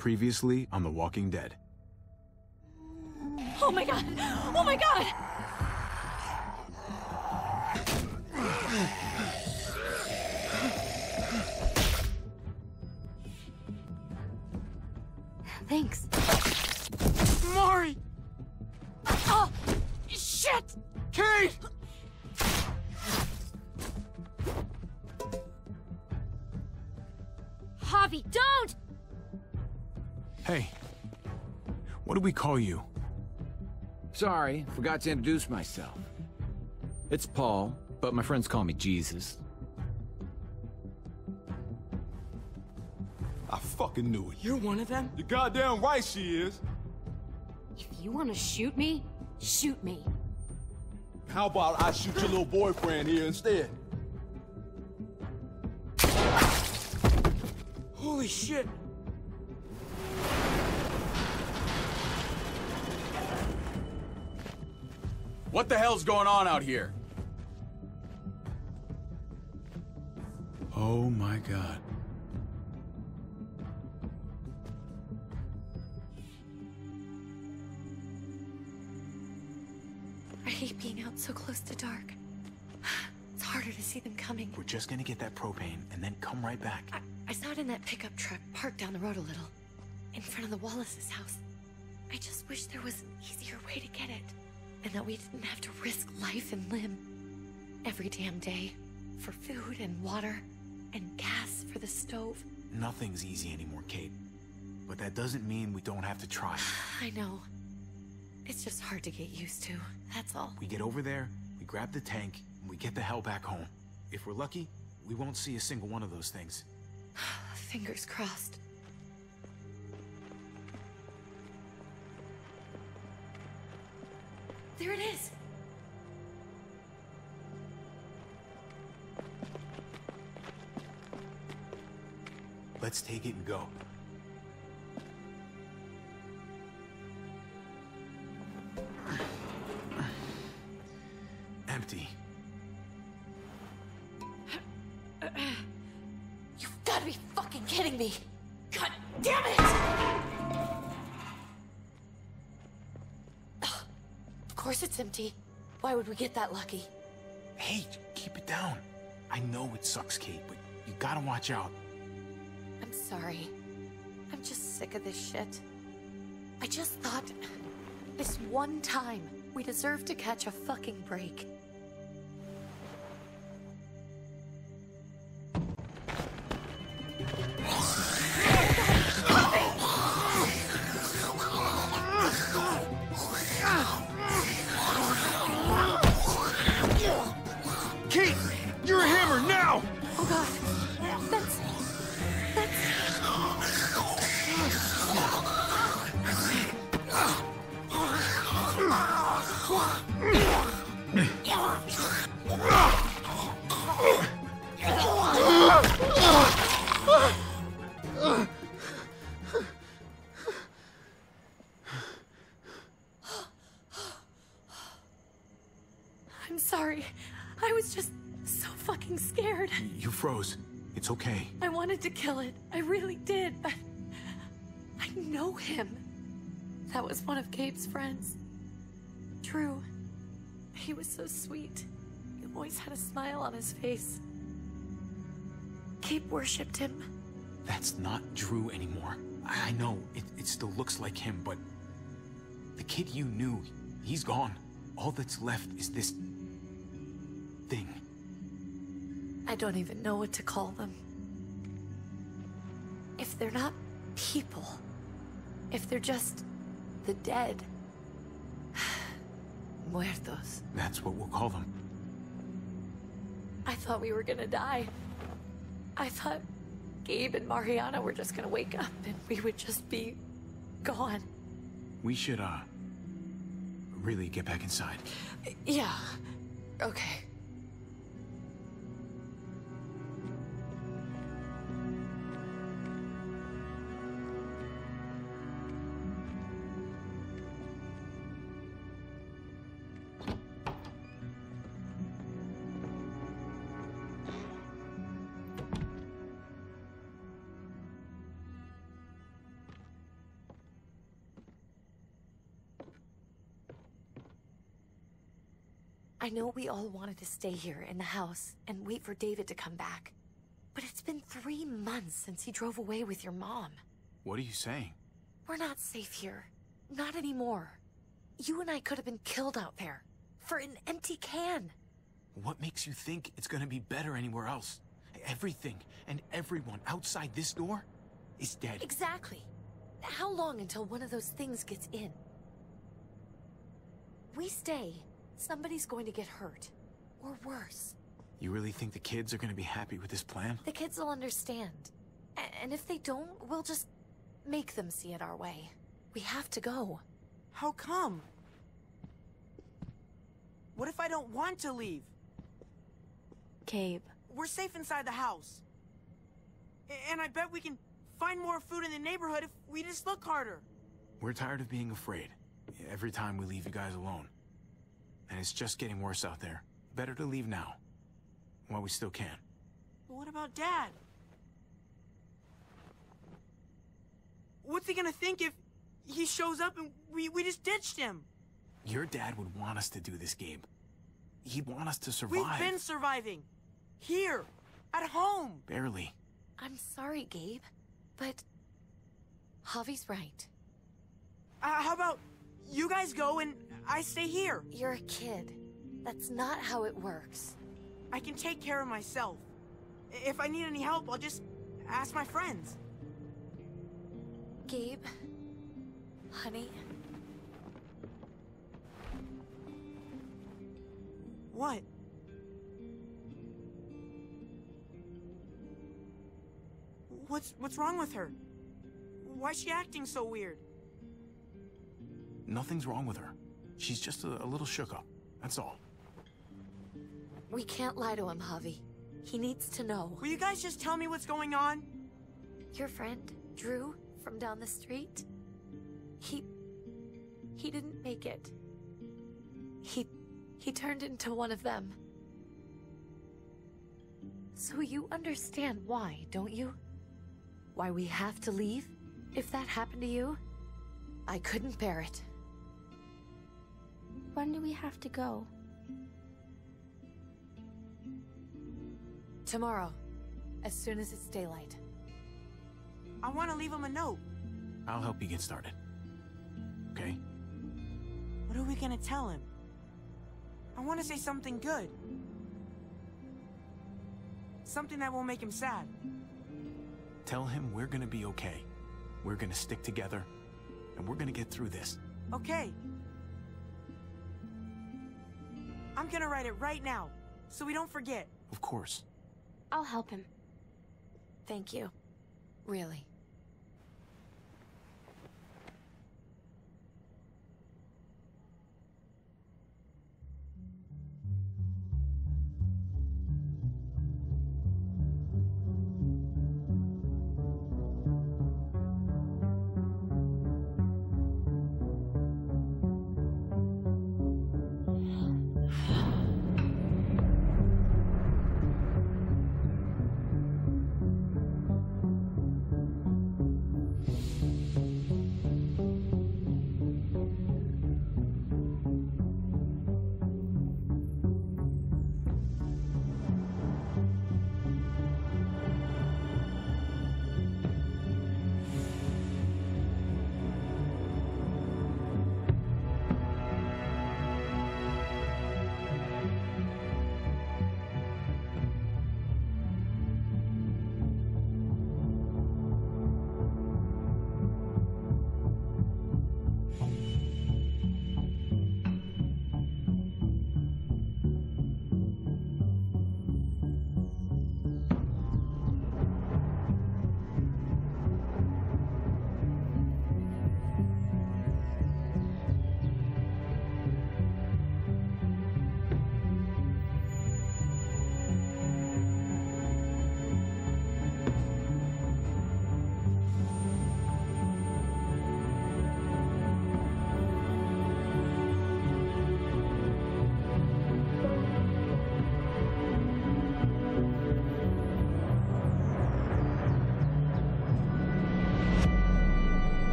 Previously on The Walking Dead. Oh my god! Oh my god! Thanks. Mari! Oh! Shit! Kate! Javi, don't! Hey, what do we call you? Sorry, forgot to introduce myself. It's Paul, but my friends call me Jesus. I fucking knew it. You're one of them? You're goddamn right she is. If you want to shoot me, shoot me. How about I shoot your little boyfriend here instead? Holy shit! What the hell's going on out here? Oh my god. I hate being out so close to dark. It's harder to see them coming. We're just gonna get that propane and then come right back. I saw it in that pickup truck parked down the road a little, in front of the Wallace's house. I just wish there was an easier way to get it, and that we didn't have to risk life and limb every damn day for food and water and gas for the stove. Nothing's easy anymore, Kate. But that doesn't mean we don't have to try. I know. It's just hard to get used to, that's all. We get over there, we grab the tank, and we get the hell back home. If we're lucky, we won't see a single one of those things. Fingers crossed. There it is! Let's take it and go. Empty. You've gotta be fucking kidding me! God damn it! Of course it's empty. Why would we get that lucky? Hey, keep it down. I know it sucks, Kate, but you gotta watch out. I'm sorry. I'm just sick of this shit. I just thought, this one time, we deserve to catch a fucking break. Kate! You're a hammer now! Oh god. That's... I'm sorry. I was just so fucking scared. You froze. It's okay. I wanted to kill it. I really did, but... I know him. That was one of Gabe's friends. Drew. He was so sweet. He always had a smile on his face. Gabe worshipped him. That's not Drew anymore. I know, it still looks like him, but... The kid you knew, he's gone. All that's left is this... thing. I don't even know what to call them. If they're not people, if they're just the dead, muertos. That's what we'll call them. I thought we were gonna die. I thought Gabe and Mariana were just gonna wake up and we would just be gone. We should, really get back inside. Yeah. Okay. I know we all wanted to stay here in the house and wait for David to come back. But it's been 3 months since he drove away with your mom. What are you saying? We're not safe here. Not anymore. You and I could have been killed out there. For an empty can. What makes you think it's gonna be better anywhere else? Everything and everyone outside this door is dead. Exactly. How long until one of those things gets in? We stay, somebody's going to get hurt. Or worse. You really think the kids are gonna be happy with this plan? The kids will understand. And if they don't, we'll just make them see it our way. We have to go. How come? What if I don't want to leave? Gabe. We're safe inside the house. And I bet we can find more food in the neighborhood if we just look harder. We're tired of being afraid. Every time we leave you guys alone. And it's just getting worse out there. Better to leave now. While we still can. But what about Dad? What's he gonna think if he shows up and we just ditched him? Your dad would want us to do this, Gabe. He'd want us to survive. We've been surviving. Here. At home. Barely. I'm sorry, Gabe. But Javi's right. How about you guys go and I stay here? You're a kid. That's not how it works. I can take care of myself. If I need any help, I'll just ask my friends. Gabe, honey. What? What's wrong with her? Why's she acting so weird? Nothing's wrong with her. She's just a little shook up. That's all. We can't lie to him, Javi. He needs to know. Will you guys just tell me what's going on? Your friend, Drew, from down the street? He didn't make it. He turned into one of them. So you understand why, don't you? Why we have to leave? If that happened to you, I couldn't bear it. When do we have to go? Tomorrow, as soon as it's daylight. I want to leave him a note. I'll help you get started. Okay? What are we gonna tell him? I want to say something good. Something that won't make him sad. Tell him we're gonna be okay. We're gonna stick together, and we're gonna get through this. Okay. I'm gonna write it right now, so we don't forget. Of course. I'll help him. Thank you. Really.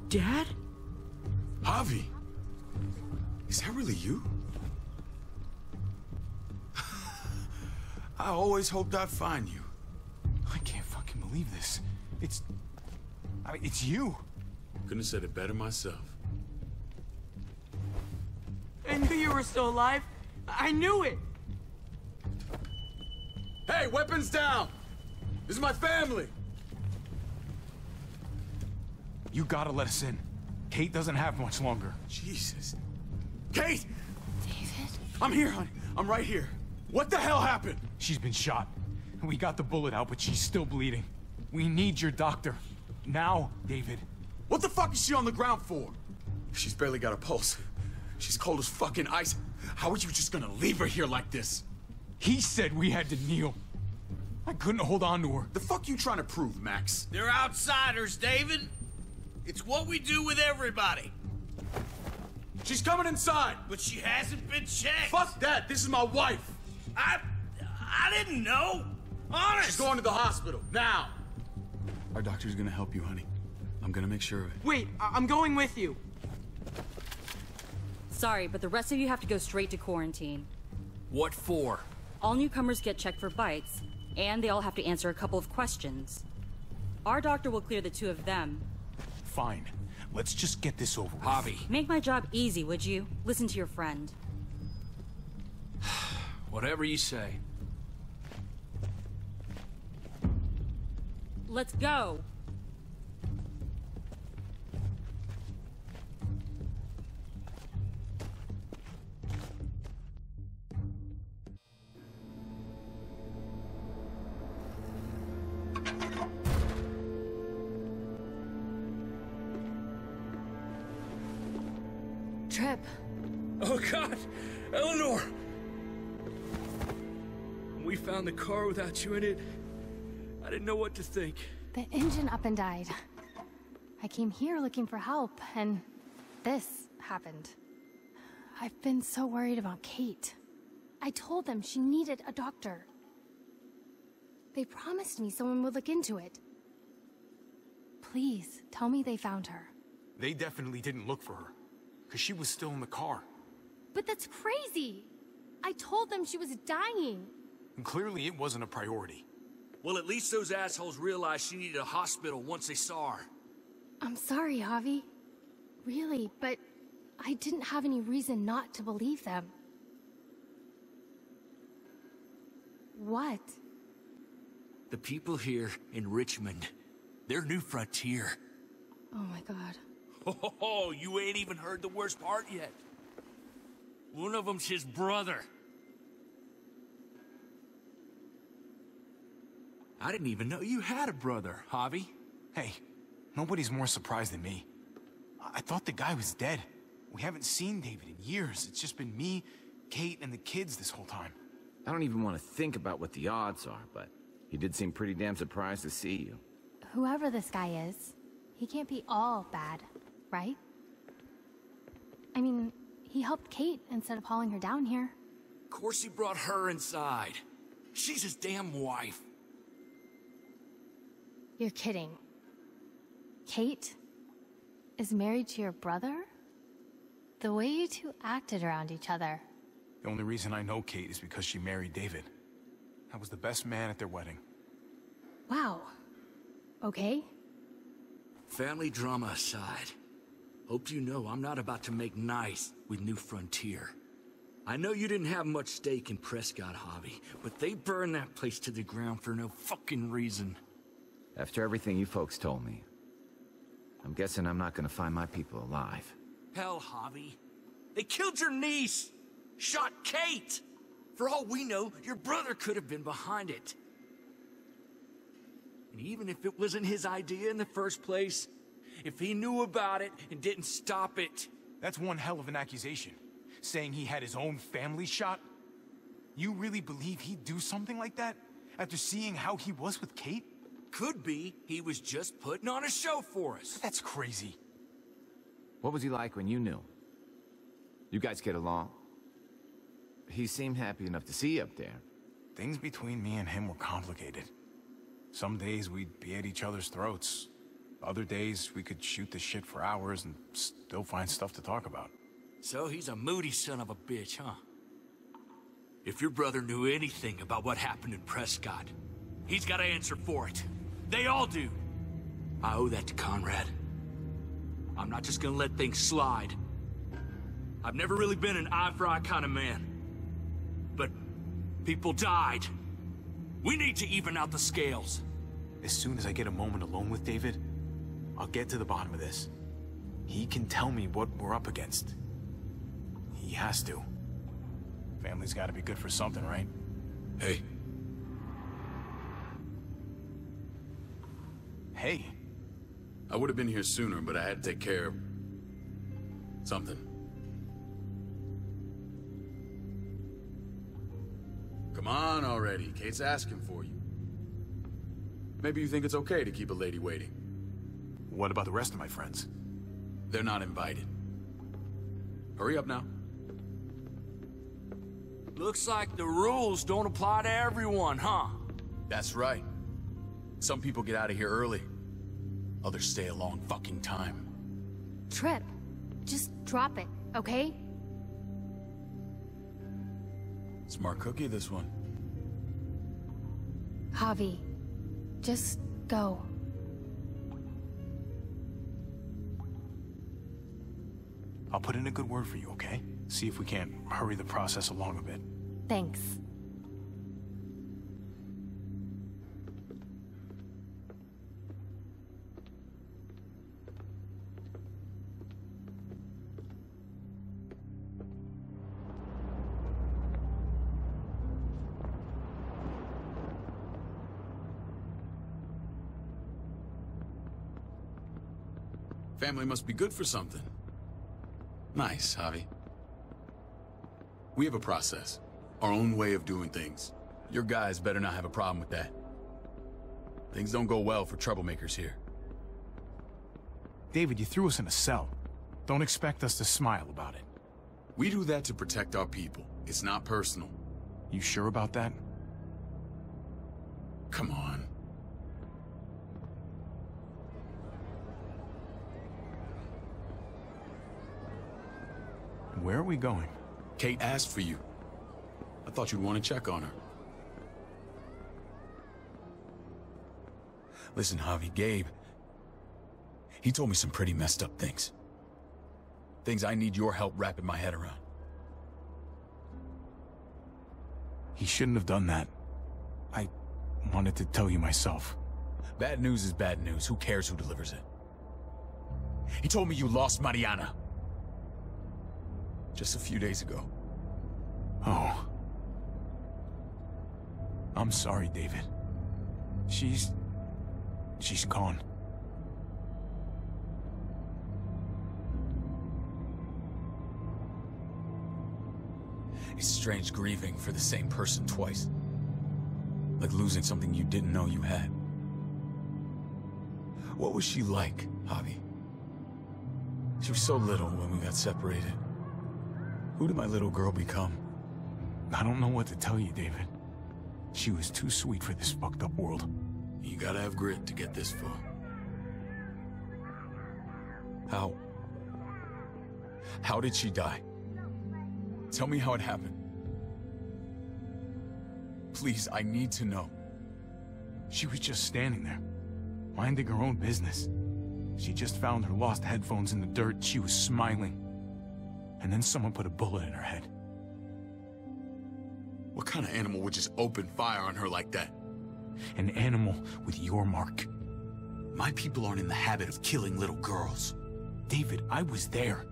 Dad? Javi! Is that really you? I always hoped I'd find you. I can't fucking believe this. It's you. Couldn't have said it better myself. I knew you were still alive. I knew it. Hey, weapons down! This is my family! You gotta let us in. Kate doesn't have much longer. Jesus. Kate! David? I'm here, honey. I'm right here. What the hell happened? She's been shot. We got the bullet out, but she's still bleeding. We need your doctor. Now, David. What the fuck is she on the ground for? She's barely got a pulse. She's cold as fucking ice. How are you just gonna leave her here like this? He said we had to kneel. I couldn't hold on to her. The fuck you trying to prove, Max? They're outsiders, David. It's what we do with everybody. She's coming inside. But she hasn't been checked. Fuck that. This is my wife. I didn't know. Honest. She's going to the hospital. Now. Our doctor's gonna help you, honey. I'm gonna make sure of it. Wait, I'm going with you. Sorry, but the rest of you have to go straight to quarantine. What for? All newcomers get checked for bites, and they all have to answer a couple of questions. Our doctor will clear the two of them. Fine. Let's just get this over with. Javi. Make my job easy, would you? Listen to your friend. Whatever you say. Let's go! Trip. Oh God! Eleanor! We found the car without you in it. I didn't know what to think. The engine up and died. I came here looking for help, and this happened. I've been so worried about Kate. I told them she needed a doctor. They promised me someone would look into it. Please, tell me they found her. They definitely didn't look for her, because she was still in the car. But that's crazy! I told them she was dying! And clearly it wasn't a priority. Well, at least those assholes realized she needed a hospital once they saw her. I'm sorry, Javi. Really, but I didn't have any reason not to believe them. What? The people here in Richmond, their new frontier. Oh my God. Oh, you ain't even heard the worst part yet. One of them's his brother. I didn't even know you had a brother, Javi. Hey, nobody's more surprised than me. I thought the guy was dead. We haven't seen David in years. It's just been me, Kate, and the kids this whole time. I don't even want to think about what the odds are, but he did seem pretty damn surprised to see you. Whoever this guy is, he can't be all bad, right? I mean, he helped Kate instead of hauling her down here. Of course he brought her inside. She's his damn wife. You're kidding. Kate is married to your brother? The way you two acted around each other. The only reason I know Kate is because she married David. I was the best man at their wedding. Wow. Okay. Family drama aside, hope you know I'm not about to make nice with New Frontier. I know you didn't have much stake in Prescott, Javi, but they burned that place to the ground for no fucking reason. After everything you folks told me, I'm guessing I'm not gonna find my people alive. Hell, Javi. They killed your niece! Shot Kate! For all we know, your brother could have been behind it. And even if it wasn't his idea in the first place, if he knew about it and didn't stop it... That's one hell of an accusation. Saying he had his own family shot? You really believe he'd do something like that? After seeing how he was with Kate? Could be he was just putting on a show for us. That's crazy. What was he like when you knew? You guys get along? He seemed happy enough to see you up there. Things between me and him were complicated. Some days we'd be at each other's throats. Other days, we could shoot the shit for hours and still find stuff to talk about. So he's a moody son of a bitch, huh? If your brother knew anything about what happened in Prescott, he's got to answer for it. They all do. I owe that to Conrad. I'm not just gonna let things slide. I've never really been an eye-for-eye kind of man. But people died. We need to even out the scales. As soon as I get a moment alone with David, I'll get to the bottom of this. He can tell me what we're up against. He has to. Family's gotta be good for something, right? Hey. Hey. I would have been here sooner, but I had to take care of... something. Come on already. Kate's asking for you. Maybe you think it's okay to keep a lady waiting. What about the rest of my friends? They're not invited. Hurry up now. Looks like the rules don't apply to everyone, huh? That's right. Some people get out of here early. Others stay a long fucking time. Trip, just drop it, okay? Smart cookie, this one. Javi, just go. I'll put in a good word for you, okay? See if we can't hurry the process along a bit. Thanks. Family must be good for something. Nice, Javi. We have a process. Our own way of doing things. Your guys better not have a problem with that. Things don't go well for troublemakers here. David, you threw us in a cell. Don't expect us to smile about it. We do that to protect our people. It's not personal. You sure about that? Come on. Where are we going? Kate asked for you. I thought you'd want to check on her. Listen, Javi, Gabe... he told me some pretty messed up things. Things I need your help wrapping my head around. He shouldn't have done that. I wanted to tell you myself. Bad news is bad news. Who cares who delivers it? He told me you lost Mariana. Just a few days ago. Oh. I'm sorry, David. She's gone. It's strange grieving for the same person twice. Like losing something you didn't know you had. What was she like, Javi? She was so little when we got separated. Who did my little girl become? I don't know what to tell you, David. She was too sweet for this fucked up world. You gotta have grit to get this far. How did she die? Tell me how it happened. Please, I need to know. She was just standing there, minding her own business. She just found her lost headphones in the dirt. She was smiling. And then someone put a bullet in her head. What kind of animal would just open fire on her like that? An animal with your mark. My people aren't in the habit of killing little girls. David, I was there.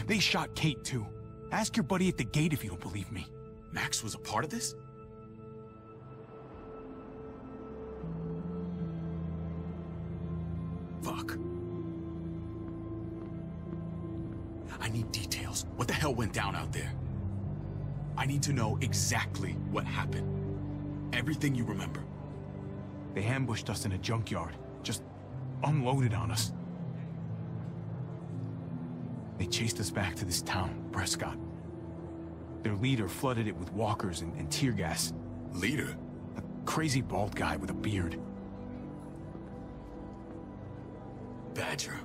They shot Kate too. Ask your buddy at the gate if you don't believe me. Max was a part of this? Fuck. I need details. What the hell went down out there? I need to know exactly what happened. Everything you remember. They ambushed us in a junkyard. Just unloaded on us. They chased us back to this town, Prescott. Their leader flooded it with walkers and tear gas. Leader? A crazy bald guy with a beard. Badger,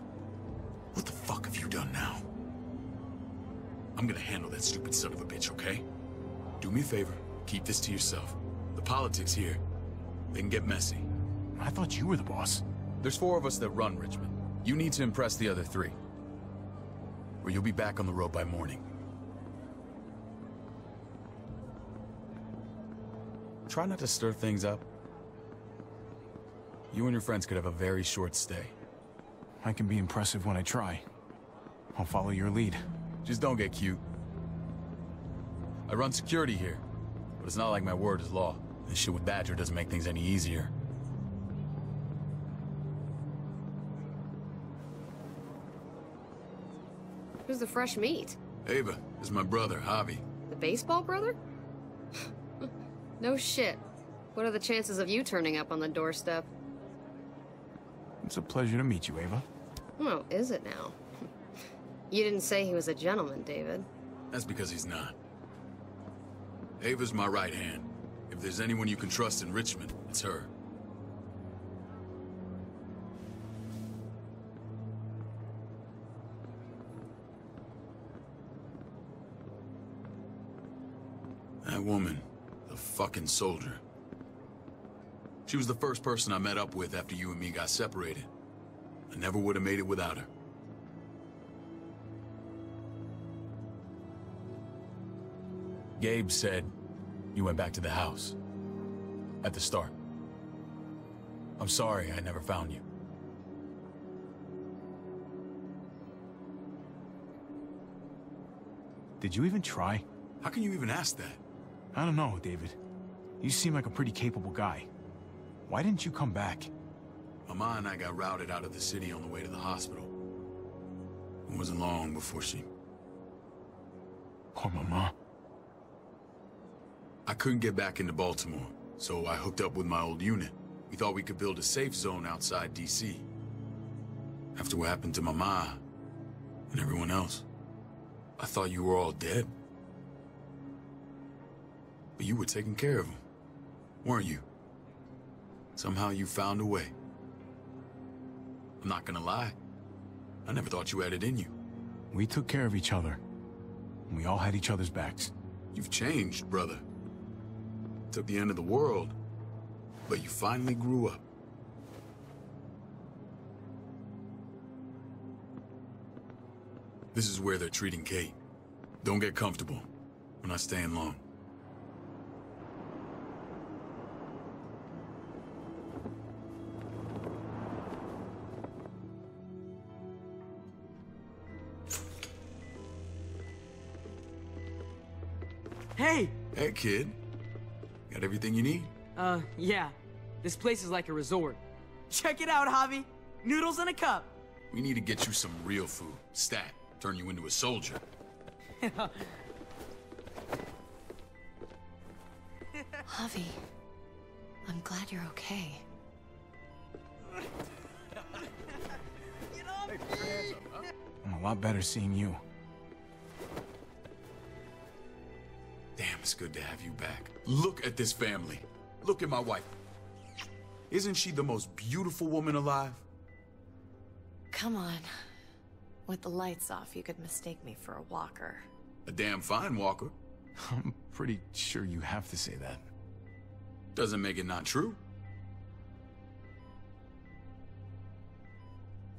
what the fuck have you done now? I'm gonna handle that stupid son of a bitch, okay? Do me a favor, keep this to yourself. The politics here, they can get messy. I thought you were the boss. There's 4 of us that run Richmond. You need to impress the other 3. Or you'll be back on the road by morning. Try not to stir things up. You and your friends could have a very short stay. I can be impressive when I try. I'll follow your lead. Just don't get cute. I run security here, but it's not like my word is law. This shit with Badger doesn't make things any easier. Who's the fresh meat? Ava, this is my brother, Javi. The baseball brother? No shit. What are the chances of you turning up on the doorstep? It's a pleasure to meet you, Ava. Oh, is it now? You didn't say he was a gentleman, David. That's because he's not. Ava's my right hand. If there's anyone you can trust in Richmond, it's her. That woman, the fucking soldier. She was the first person I met up with after you and me got separated. I never would have made it without her. Gabe said you went back to the house. At the start. I'm sorry I never found you. Did you even try? How can you even ask that? I don't know, David. You seem like a pretty capable guy. Why didn't you come back? Mama and I got routed out of the city on the way to the hospital. It wasn't long before she... Poor Mama. I couldn't get back into Baltimore, so I hooked up with my old unit. We thought we could build a safe zone outside D.C. After what happened to Mama and everyone else, I thought you were all dead. But you were taking care of them, weren't you? Somehow you found a way. I'm not gonna lie. I never thought you had it in you. We took care of each other. And we all had each other's backs. You've changed, brother. Took the end of the world, but you finally grew up. This is where they're treating Kate. Don't get comfortable. We're not staying long. Hey! Hey, kid. Got everything you need? Yeah. This place is like a resort. Check it out, Javi. Noodles in a cup. We need to get you some real food. Stat. Turn you into a soldier. Javi, I'm glad you're okay. I'm a lot better seeing you. Damn, it's good to have you back. Look at this family. Look at my wife. Isn't she the most beautiful woman alive? Come on. With the lights off, you could mistake me for a walker. A damn fine walker. I'm pretty sure you have to say that. Doesn't make it not true.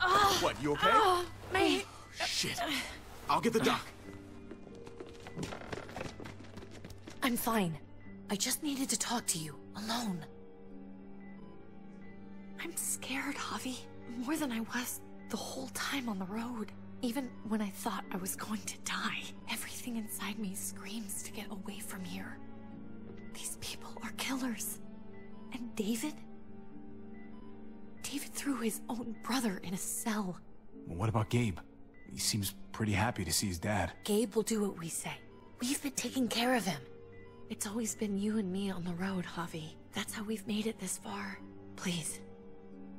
What, you okay? Me. Shit. I'll get the doc. I'm fine. I just needed to talk to you, alone. I'm scared, Javi. More than I was the whole time on the road. Even when I thought I was going to die, everything inside me screams to get away from here. These people are killers. And David? David threw his own brother in a cell. Well, what about Gabe? He seems pretty happy to see his dad. Gabe will do what we say. We've been taking care of him. It's always been you and me on the road, Javi. That's how we've made it this far. Please,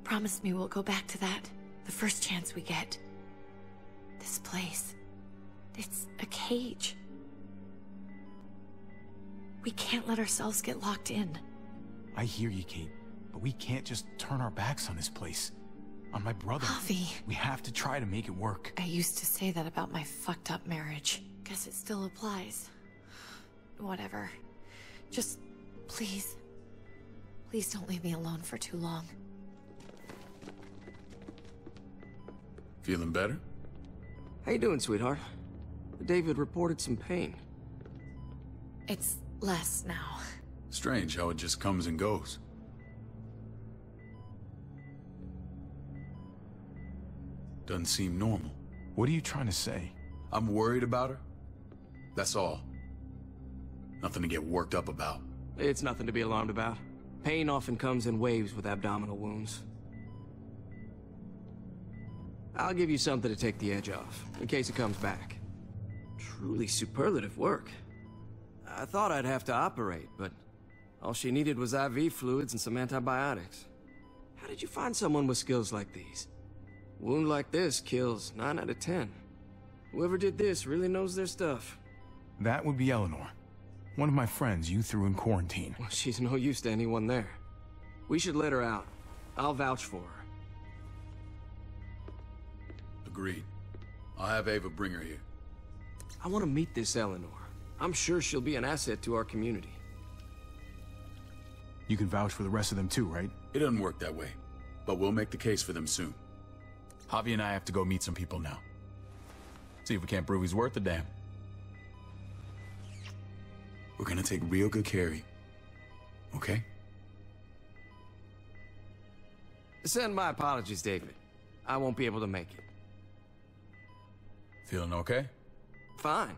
promise me we'll go back to that the first chance we get. This place, it's a cage. We can't let ourselves get locked in. I hear you, Kate, but we can't just turn our backs on this place. On my brother. Javi. We have to try to make it work. I used to say that about my fucked up marriage. Guess it still applies. Whatever. Just, please. Please don't leave me alone for too long. Feeling better? How you doing, sweetheart? David reported some pain. It's less now. Strange how it just comes and goes. Doesn't seem normal. What are you trying to say? I'm worried about her. That's all. Nothing to get worked up about. It's nothing to be alarmed about. Pain often comes in waves with abdominal wounds. I'll give you something to take the edge off, in case it comes back. Truly superlative work. I thought I'd have to operate, but all she needed was IV fluids and some antibiotics. How did you find someone with skills like these? A wound like this kills 9 out of 10. Whoever did this really knows their stuff. That would be Eleanor. One of my friends you threw in quarantine. Well, she's no use to anyone there. We should let her out. I'll vouch for her. Agreed. I'll have Ava bring her here. I want to meet this Eleanor. I'm sure she'll be an asset to our community. You can vouch for the rest of them too, right? It doesn't work that way, but we'll make the case for them soon. Javi and I have to go meet some people now. See if we can't prove he's worth a damn. We're gonna take real good care of you. Okay? Send my apologies, David. I won't be able to make it. Feeling okay? Fine.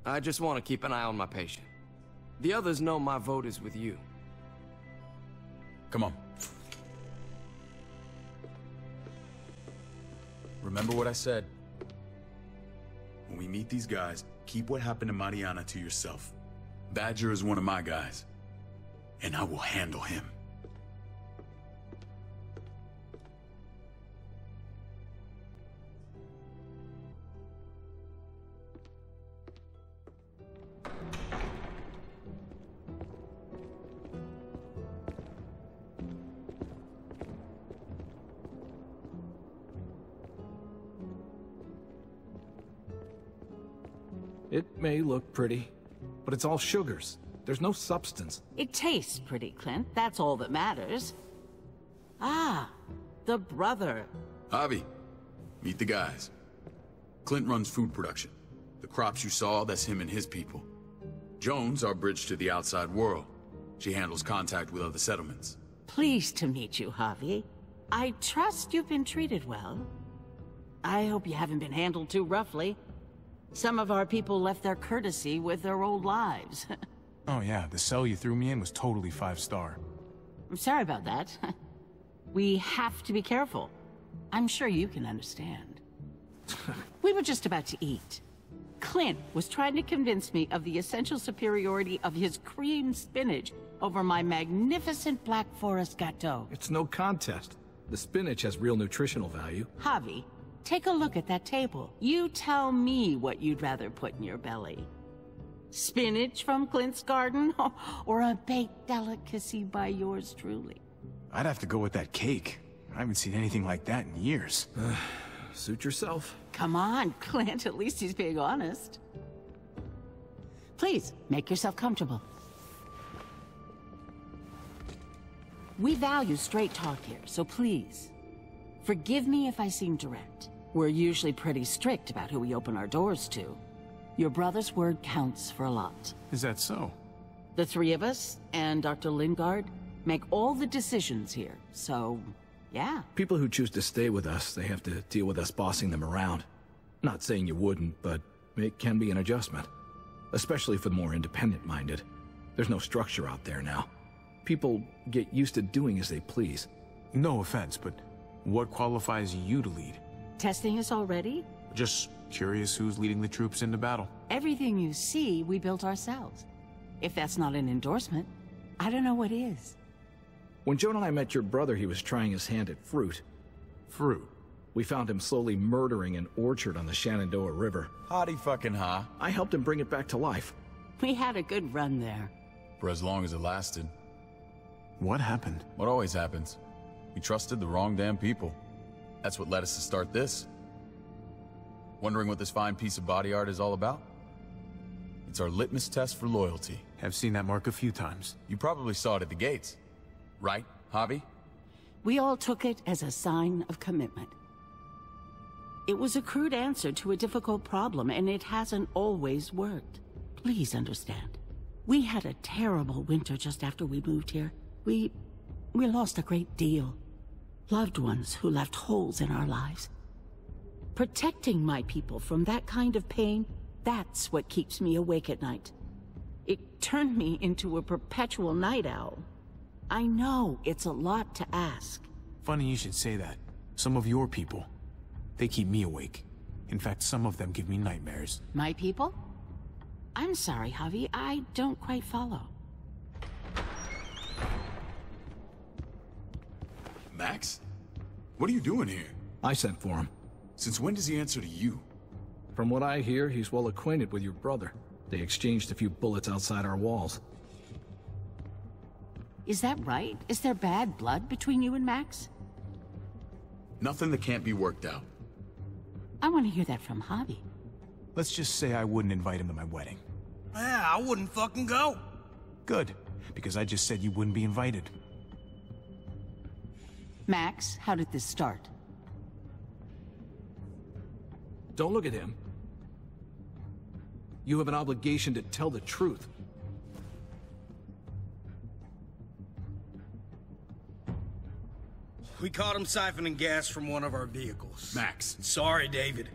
I just want to keep an eye on my patient. The others know my vote is with you. Come on. Remember what I said. When we meet these guys, keep what happened to Mariana to yourself. Badger is one of my guys, and I will handle him. It may look pretty, but it's all sugars. There's no substance. It tastes pretty, Clint. That's all that matters. Ah, the brother. Javi, meet the guys. Clint runs food production. The crops you saw, that's him and his people. Joan's our bridge to the outside world. She handles contact with other settlements. Pleased to meet you, Javi. I trust you've been treated well. I hope you haven't been handled too roughly. Some of our people left their courtesy with their old lives. Oh yeah, the cell you threw me in was totally 5-star. I'm sorry about that. We have to be careful. I'm sure you can understand. We were just about to eat. Clint was trying to convince me of the essential superiority of his creamed spinach over my magnificent Black Forest gâteau. It's no contest. The spinach has real nutritional value. Javi, take a look at that table. You tell me what you'd rather put in your belly. Spinach from Clint's garden, or a baked delicacy by yours truly? I'd have to go with that cake. I haven't seen anything like that in years. Suit yourself. Come on, Clint, at least he's being honest. Please, make yourself comfortable. We value straight talk here, so please, forgive me if I seem direct. We're usually pretty strict about who we open our doors to. Your brother's word counts for a lot. Is that so? The three of us, and Dr. Lingard, make all the decisions here, so, yeah. People who choose to stay with us, they have to deal with us bossing them around. Not saying you wouldn't, but it can be an adjustment. Especially for the more independent-minded. There's no structure out there now. People get used to doing as they please. No offense, but what qualifies you to lead? Testing us already? Just curious who's leading the troops into battle. Everything you see, we built ourselves. If that's not an endorsement, I don't know what is. When Jonah and I met your brother, he was trying his hand at fruit. Fruit? We found him slowly murdering an orchard on the Shenandoah River. Howdy fucking ha. I helped him bring it back to life. We had a good run there. For as long as it lasted. What happened? What always happens. We trusted the wrong damn people. That's what led us to start this. Wondering what this fine piece of body art is all about? It's our litmus test for loyalty. Have seen that mark a few times. You probably saw it at the gates. Right, Javi? We all took it as a sign of commitment. It was a crude answer to a difficult problem, and it hasn't always worked. Please understand. We had a terrible winter just after we moved here. We lost a great deal. Loved ones who left holes in our lives. Protecting my people from that kind of pain, that's what keeps me awake at night. It turned me into a perpetual night owl. I know it's a lot to ask. Funny you should say that. Some of your people, they keep me awake. In fact, some of them give me nightmares. My people? I'm sorry, Javi, I don't quite follow. Max? What are you doing here? I sent for him. Since when does he answer to you? From what I hear, he's well acquainted with your brother. They exchanged a few bullets outside our walls. Is that right? Is there bad blood between you and Max? Nothing that can't be worked out. I want to hear that from Javi. Let's just say I wouldn't invite him to my wedding. Yeah, I wouldn't fucking go. Good, because I just said you wouldn't be invited. Max, how did this start? Don't look at him. You have an obligation to tell the truth. We caught him siphoning gas from one of our vehicles. Max. Sorry, David.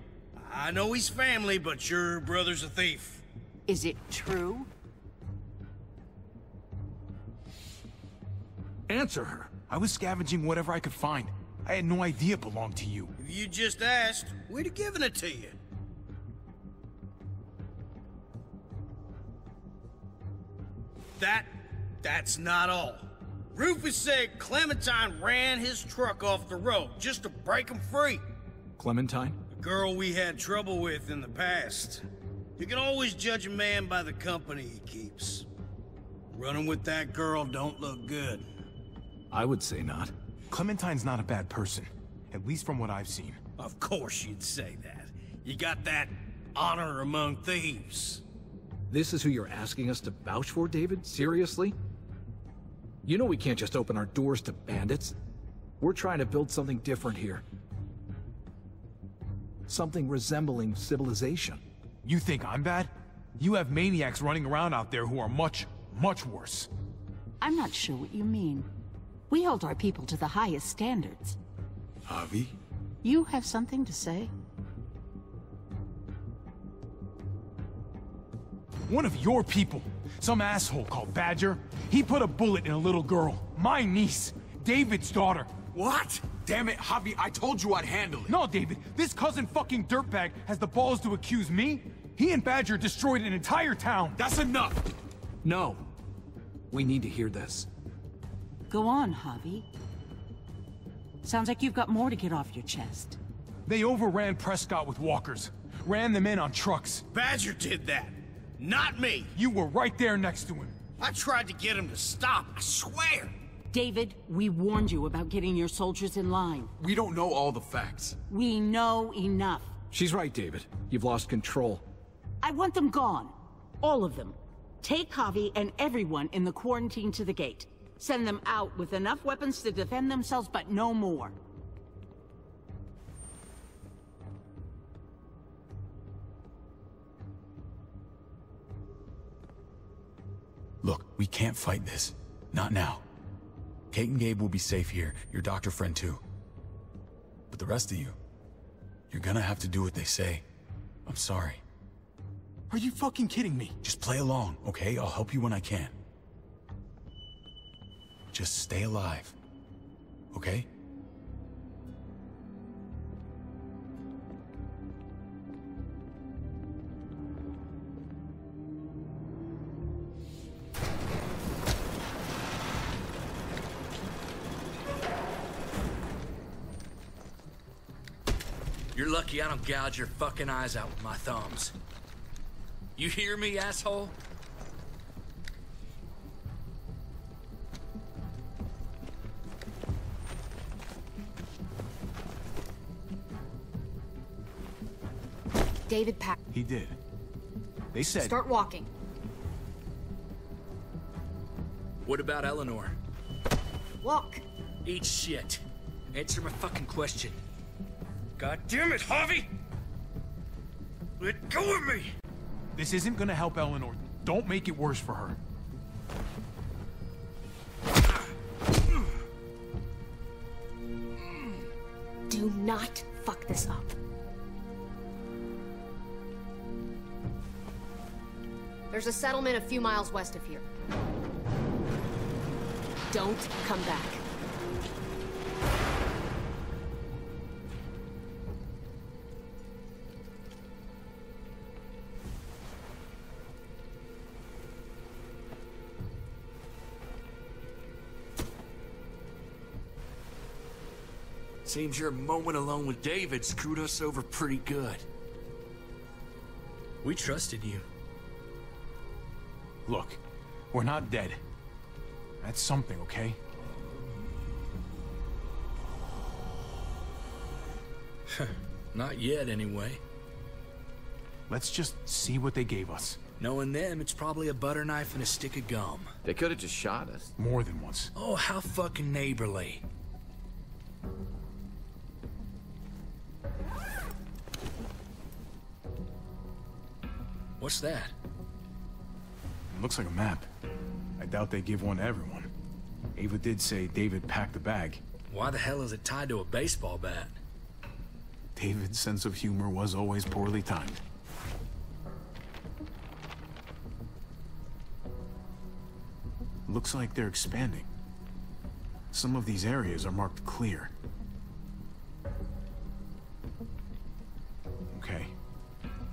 I know he's family, but your brother's a thief. Is it true? Answer her. I was scavenging whatever I could find. I had no idea it belonged to you. If you just asked, we'd have given it to you. That's not all. Rufus said Clementine ran his truck off the road just to break him free. Clementine? The girl we had trouble with in the past. You can always judge a man by the company he keeps. Running with that girl don't look good. I would say not. Clementine's not a bad person, at least from what I've seen. Of course you'd say that. You got that honor among thieves. This is who you're asking us to vouch for, David? Seriously? You know we can't just open our doors to bandits. We're trying to build something different here. Something resembling civilization. You think I'm bad? You have maniacs running around out there who are much, much worse. I'm not sure what you mean. We hold our people to the highest standards. Javi? You have something to say? One of your people, some asshole called Badger, he put a bullet in a little girl, my niece, David's daughter. What? Damn it, Javi, I told you I'd handle it. No, David, this cousin fucking dirtbag has the balls to accuse me? He and Badger destroyed an entire town. That's enough! No. We need to hear this. Go on, Javi. Sounds like you've got more to get off your chest. They overran Prescott with walkers. Ran them in on trucks. Badger did that. Not me. You were right there next to him. I tried to get him to stop, I swear. David, we warned you about getting your soldiers in line. We don't know all the facts. We know enough. She's right, David. You've lost control. I want them gone. All of them. Take Javi and everyone in the quarantine to the gate. Send them out with enough weapons to defend themselves, but no more. Look, we can't fight this. Not now. Kate and Gabe will be safe here, your doctor friend too. But the rest of you, you're gonna have to do what they say. I'm sorry. Are you fucking kidding me? Just play along, okay? I'll help you when I can. Just stay alive, okay? You're lucky I don't gouge your fucking eyes out with my thumbs. You hear me, asshole? David packed. He did. They said... Start walking. What about Eleanor? Walk. Eat shit. Answer my fucking question. God damn it, Javi! Let go of me! This isn't gonna help Eleanor. Don't make it worse for her. Do not fuck this up. There's a settlement a few miles west of here. Don't come back. Seems your moment alone with David screwed us over pretty good. We trusted you. Look, we're not dead. That's something, okay? Not yet, anyway. Let's just see what they gave us. Knowing them, it's probably a butter knife and a stick of gum. They could have just shot us. More than once. Oh, how fucking neighborly. What's that? It looks like a map. I doubt they give one to everyone. Ava did say David packed the bag. Why the hell is it tied to a baseball bat? David's sense of humor was always poorly timed. Looks like they're expanding. Some of these areas are marked clear. Okay.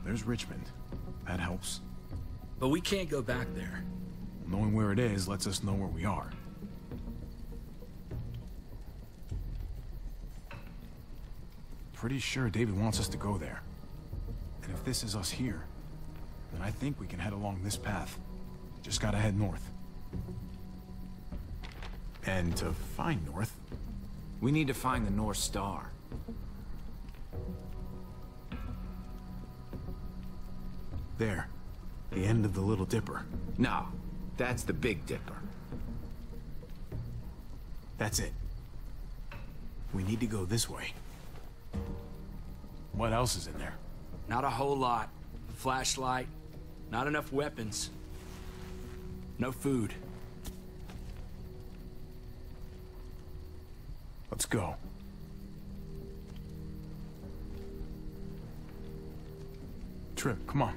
There's Richmond. That helps. But we can't go back there. Knowing where it is lets us know where we are. Pretty sure David wants us to go there. And if this is us here, then I think we can head along this path. Just gotta head north. And to find north... We need to find the North Star. There. The end of the Little Dipper. No, that's the Big Dipper. That's it. We need to go this way. What else is in there? Not a whole lot. Flashlight. Not enough weapons. No food. Let's go. Trip, come on.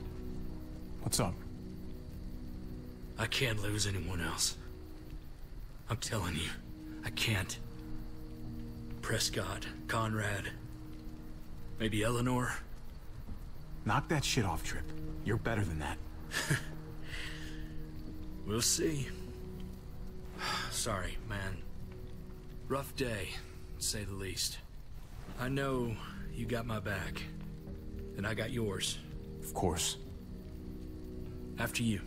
What's up? I can't lose anyone else. I'm telling you, I can't. Prescott, Conrad, maybe Eleanor. Knock that shit off, Trip. You're better than that. We'll see. Sorry, man. Rough day, to say the least. I know you got my back, and I got yours. Of course. After you.